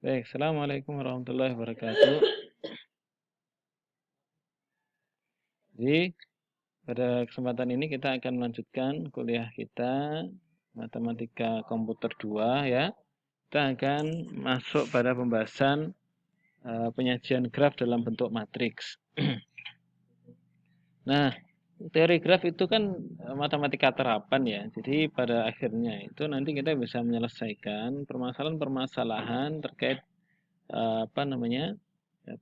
Baik, Assalamualaikum warahmatullahi wabarakatuh. Jadi, pada kesempatan ini kita akan melanjutkan kuliah kita Matematika Komputer 2 ya. Kita akan masuk pada pembahasan penyajian graf dalam bentuk matriks. Nah, teori graf itu kan matematika terapan ya. Jadi pada akhirnya itu nanti kita bisa menyelesaikan permasalahan-permasalahan terkait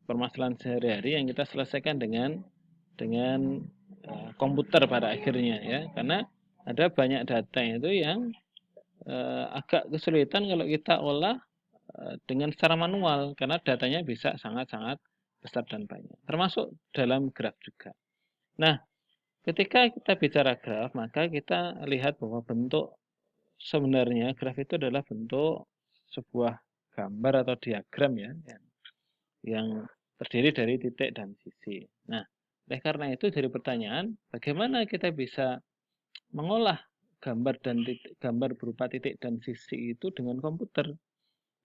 permasalahan sehari-hari yang kita selesaikan dengan komputer pada akhirnya ya, karena ada banyak data itu yang agak kesulitan kalau kita olah dengan secara manual karena datanya bisa sangat-sangat besar dan banyak, termasuk dalam graf juga. Nah, ketika kita bicara graf, maka kita lihat bahwa bentuk sebenarnya graf itu adalah bentuk sebuah gambar atau diagram ya, yang terdiri dari titik dan sisi. Nah, oleh karena itu jadi pertanyaan, bagaimana kita bisa mengolah gambar berupa titik dan sisi itu dengan komputer?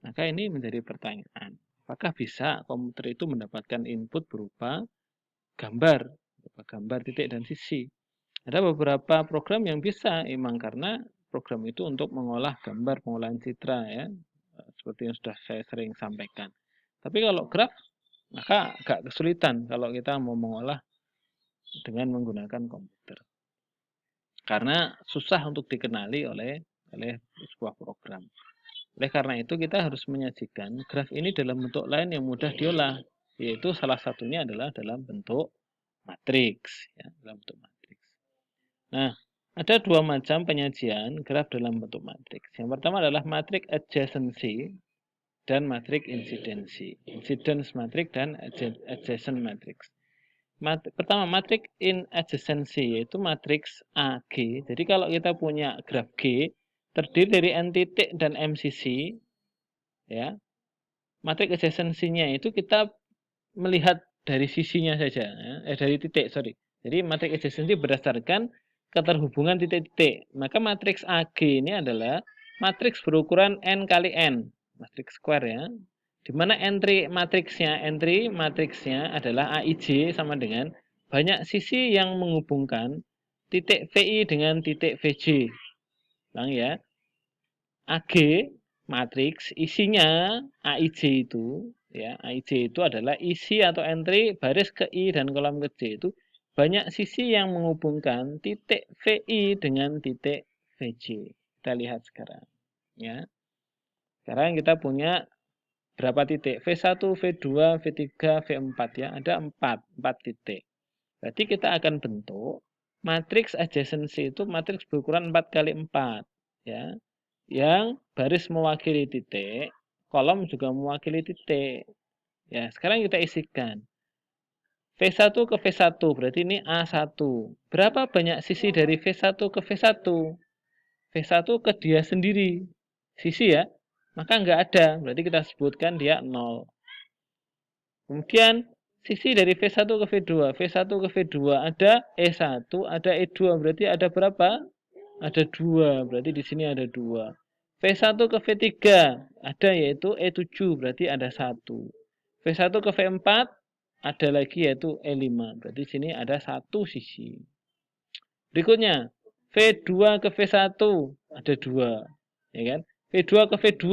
Maka ini menjadi pertanyaan. Apakah bisa komputer itu mendapatkan input berupa gambar titik dan sisi? Ada beberapa program yang bisa, emang karena program itu untuk mengolah gambar, pengolahan citra ya, seperti yang sudah saya sering sampaikan. Tapi kalau graf, maka agak kesulitan kalau kita mau mengolah dengan menggunakan komputer. Karena susah untuk dikenali oleh sebuah program. Oleh karena itu kita harus menyajikan graf ini dalam bentuk lain yang mudah diolah, yaitu salah satunya adalah dalam bentuk matriks ya, dalam bentuk matriks. Nah, ada dua macam penyajian graf dalam bentuk matriks. Yang pertama adalah matriks adjacency dan matriks incidency. Incidence matrix dan adjacent matrix. Pertama, matriks in adjacency yaitu matriks AG. Jadi kalau kita punya graf G terdiri dari N titik dan M sisi, ya, matriks adjacency-nya itu kita melihat dari sisinya saja, ya, dari titik, sorry. Jadi matriks adjacency berdasarkan keterhubungan titik-titik. Maka matriks AG ini adalah matriks berukuran N kali N, matriks square ya. Di mana entry matriksnya adalah AIJ sama dengan banyak sisi yang menghubungkan titik VI dengan titik VJ. Ulang ya. AG matriks isinya AIJ itu ya, AIJ itu adalah isi atau entry baris ke I dan kolom ke J itu banyak sisi yang menghubungkan titik VI dengan titik VJ. Kita lihat sekarang ya. Sekarang kita punya berapa titik? V1, V2, V3, V4 ya. Ada 4 titik. Berarti kita akan bentuk matriks adjacency itu matriks berukuran 4 kali 4 ya. Yang baris mewakili titik, kolom juga mewakili titik. Ya, sekarang kita isikan. V1 ke V1 berarti ini A1. Berapa banyak sisi dari V1 ke V1? V1 ke dia sendiri. Sisi ya. Maka enggak ada, berarti kita sebutkan dia 0. Kemudian sisi dari V1 ke V2. V1 ke V2 ada E1, ada E2. Berarti ada berapa? Ada 2. Berarti di sini ada 2. V1 ke V3 ada yaitu E7. Berarti ada 1. V1 ke V4 ada lagi yaitu E5. Berarti di sini ada 1 sisi. Berikutnya V2 ke V1 ada 2. Ya kan? V2 ke V2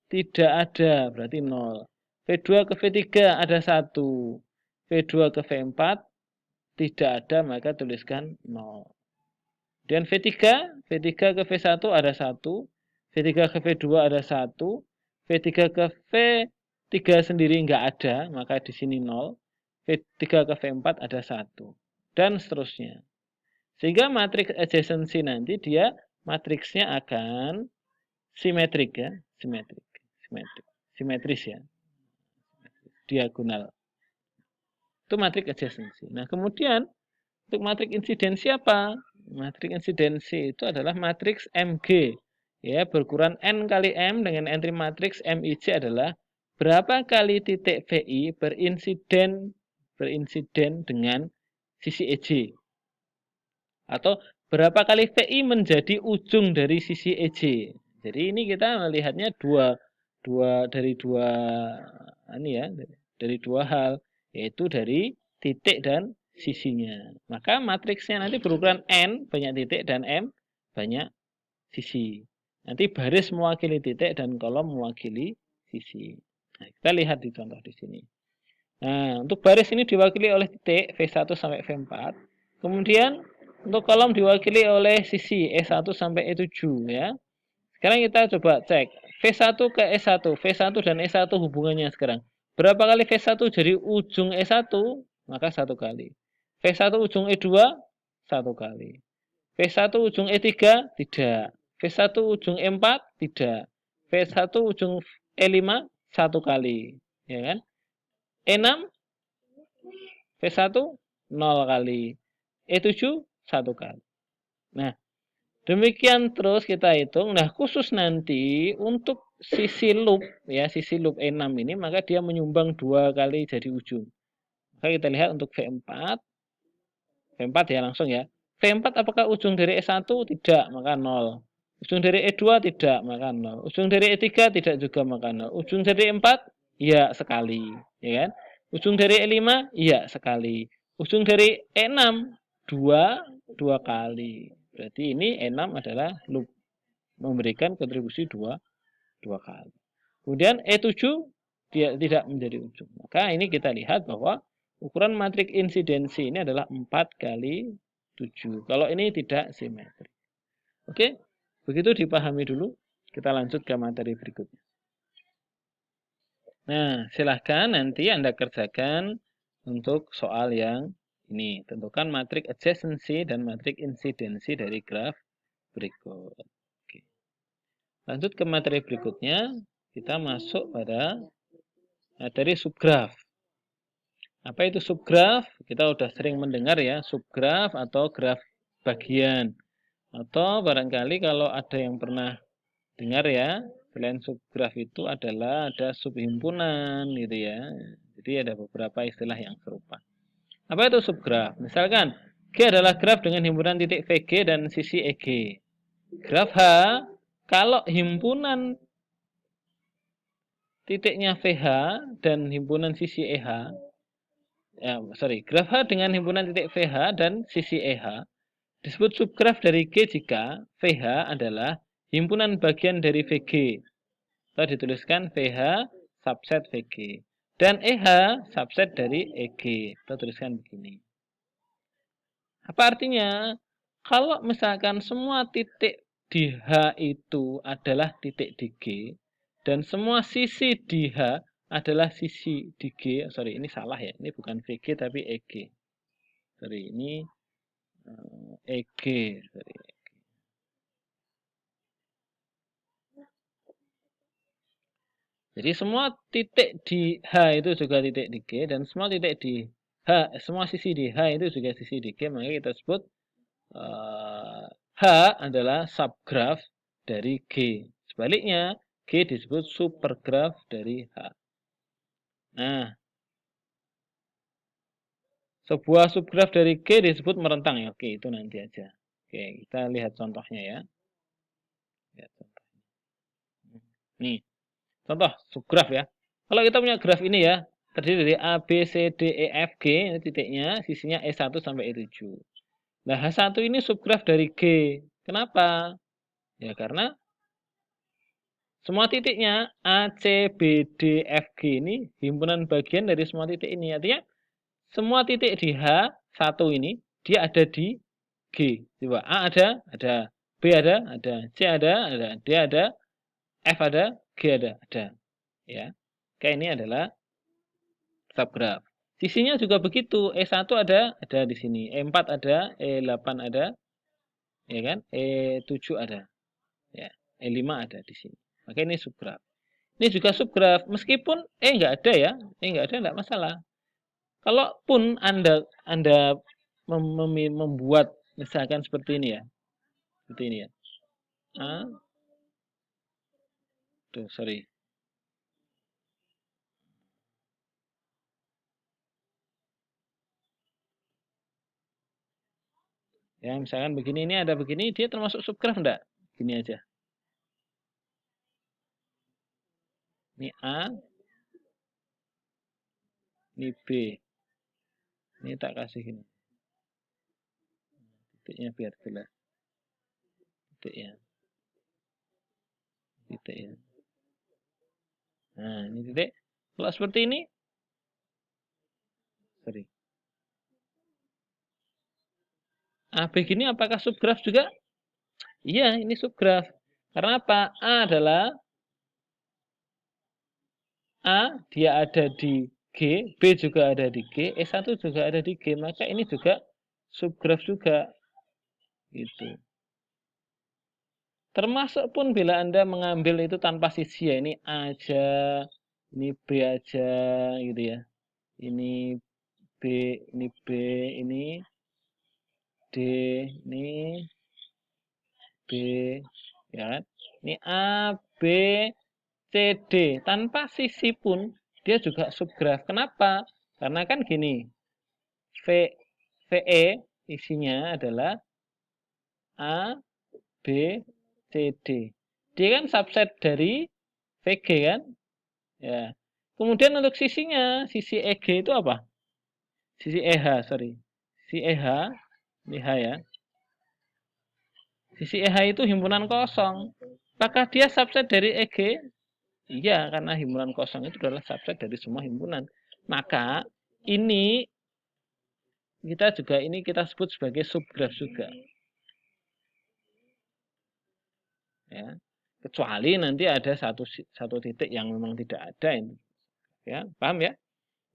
tidak ada, berarti 0. V2 ke V3 ada 1. V2 ke V4 tidak ada, maka tuliskan 0. Dan V3 ke V1 ada 1. V3 ke V2 ada 1. V3 ke V3 sendiri enggak ada, maka di sini 0. V3 ke V4 ada 1. Dan seterusnya. Sehingga matriks adjacency nanti dia matriksnya akan simetrik ya, simetris ya, diagonal. Itu matriks adjacency. Nah, kemudian untuk matriks insidensi apa? Matriks insidensi itu adalah matriks MG. Ya, berukuran N kali M dengan entry matriks MIJ adalah berapa kali titik VI berinsiden dengan sisi EJ. Atau berapa kali VI menjadi ujung dari sisi EJ. Jadi ini kita melihatnya dua dari dua ini ya, dari dua hal, yaitu dari titik dan sisinya. Maka matriksnya nanti berukuran n banyak titik dan m banyak sisi. Nanti baris mewakili titik dan kolom mewakili sisi. Nah, kita lihat di contoh di sini. Nah, untuk baris ini diwakili oleh titik V1 sampai V4. Kemudian untuk kolom diwakili oleh sisi E1 sampai E7 ya. Sekarang kita coba cek V1 ke E1, V1 dan E1 hubungannya sekarang. Berapa kali V1 jadi ujung E1? Maka 1 kali. V1 ujung E2 1 kali. V1 ujung E3 tidak. V1 ujung E4 tidak. V1 ujung E5 1 kali, ya kan? E6 V1 0 kali. E7 1 kali. Nah, demikian terus kita hitung. Nah, khusus nanti untuk sisi loop ya, sisi loop E6 ini maka dia menyumbang 2 kali jadi ujung. Maka kita lihat untuk V4. V4 ya langsung ya. V4 apakah ujung dari E1? Tidak, maka 0. Ujung dari E2 tidak, maka 0. Ujung dari E3 tidak juga, maka 0. Ujung dari E4 ya sekali, ya kan? Ujung dari E5 ya sekali. Ujung dari E6 dua kali. Berarti ini E6 adalah loop memberikan kontribusi dua kali. Kemudian E7 dia tidak menjadi ujung. Maka ini kita lihat bahwa ukuran matriks insidensi ini adalah 4 kali 7. Kalau ini tidak simetri. Oke, begitu dipahami dulu. Kita lanjut ke materi berikutnya. Nah, silahkan nanti Anda kerjakan untuk soal yang ini. Tentukan matriks adjacency dan matriks insidensi dari graf berikut. Oke. Lanjut ke materi berikutnya. Kita masuk pada materi subgraf. Apa itu subgraf? Kita sudah sering mendengar ya, subgraf atau graf bagian. Atau barangkali kalau ada yang pernah dengar ya, selain subgraf itu adalah ada subhimpunan gitu ya. Jadi ada beberapa istilah yang serupa. Apa itu subgraf? Misalkan G adalah graf dengan himpunan titik VG dan sisi EG. Graf H, kalau himpunan titiknya VH dan himpunan sisi EH, graf H dengan himpunan titik VH dan sisi EH disebut subgraf dari G jika VH adalah himpunan bagian dari VG. Atau dituliskan VH subset VG. Dan EH subset dari EG. Kita tuliskan begini. Apa artinya? Kalau misalkan semua titik di H itu adalah titik di G, dan semua sisi di H adalah sisi di G. Sorry, ini salah ya. Ini bukan VG tapi EG. Sorry, ini EG. Sorry. Jadi semua titik di H itu juga titik di G, dan semua titik di H, semua sisi di H itu juga sisi di G, maka kita sebut H adalah subgraf dari G. Sebaliknya, G disebut supergraf dari H. Nah, sebuah subgraf dari G disebut merentang ya. Oke, itu nanti aja. Oke, kita lihat contohnya ya. Lihat contohnya. Nih, contoh subgraf ya. Kalau kita punya graf ini ya, terdiri dari A, B, C, D, E, F, G, ini titiknya, sisinya E1 sampai E7. Nah, H1 ini subgraf dari G. Kenapa? Ya, karena semua titiknya A, C, B, D, F, G ini himpunan bagian dari semua titik ini. Artinya, semua titik di H1 ini, dia ada di G. Coba, A ada. B ada, C ada, D ada, F ada, G ada. Ya. Kayak ini adalah subgraf. Sisinya juga begitu. E1 ada di sini. E4 ada, E8 ada, ya kan? E7 ada. Ya, E5 ada di sini. Maka ini subgraf. Ini juga subgraf. Meskipun enggak ada ya, enggak ada enggak masalah. Kalaupun Anda membuat misalkan seperti ini ya. Seperti ini ya. Ah, tuh, sorry. Ya, misalkan begini, ini ada begini, dia termasuk subgraf enggak? Gini aja. Ini A, ini B. Ini tak kasih ini. Titiknya biar jelas. Titiknya. Titik ya. Nah, ini titik. Kalau seperti ini, sorry. A, B gini apakah subgraf juga? Iya, ini subgraf. Karena apa? A adalah A, dia ada di G, B juga ada di G, E1 juga ada di G, maka ini juga subgraf juga. Gitu. Termasuk pun bila Anda mengambil itu tanpa sisi ya, ini A aja, ini B aja, gitu ya. Ini B, ini B, ini D, ini B, ya kan? Ini A, B, C, D. Tanpa sisi pun dia juga subgraf. Kenapa? Karena kan gini, VE isinya adalah A, B, C, D. D kan subset dari VG kan? Ya. Kemudian untuk sisinya, sisi EG itu apa? Sisi EH, sorry. Sisi EH, ini H ya. Sisi EH itu himpunan kosong. Apakah dia subset dari EG? Iya, karena himpunan kosong itu adalah subset dari semua himpunan. Maka ini kita sebut sebagai subgraf juga. Ya. Kecuali nanti ada satu titik yang memang tidak ada ini. Ya, paham ya?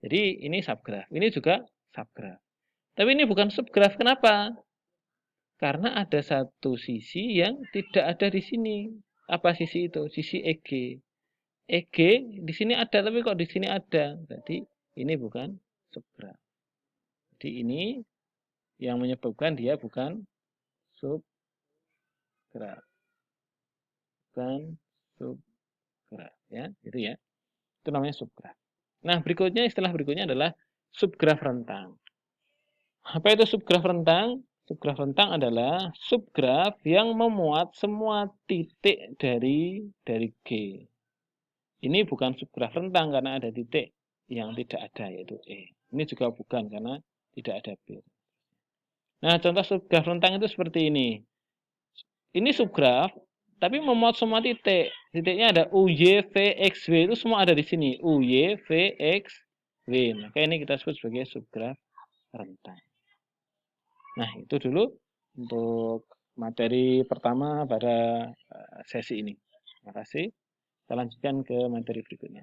Jadi ini subgraf. Ini juga subgraf. Tapi ini bukan subgraf. Kenapa? Karena ada satu sisi yang tidak ada di sini. Apa sisi itu? Sisi EG. EG di sini ada, tapi kok di sini ada? Jadi ini bukan subgraf. Jadi ini yang menyebabkan dia bukan subgraf. Bukan subgraf. Ya, gitu ya. Itu namanya subgraf. Nah, istilah berikutnya adalah subgraf rentang. Apa itu subgraf rentang? Subgraf rentang adalah subgraf yang memuat semua titik dari G. Ini bukan subgraf rentang karena ada titik yang tidak ada, yaitu E. Ini juga bukan karena tidak ada B. Nah, contoh subgraf rentang itu seperti ini. Ini subgraf, tapi memuat semua titik. Titiknya ada U, Y, V, X, W. Itu semua ada di sini. U, Y, V, X, W. Maka ini kita sebut sebagai subgraf rentang. Nah, itu dulu untuk materi pertama pada sesi ini. Terima kasih. Kita lanjutkan ke materi berikutnya.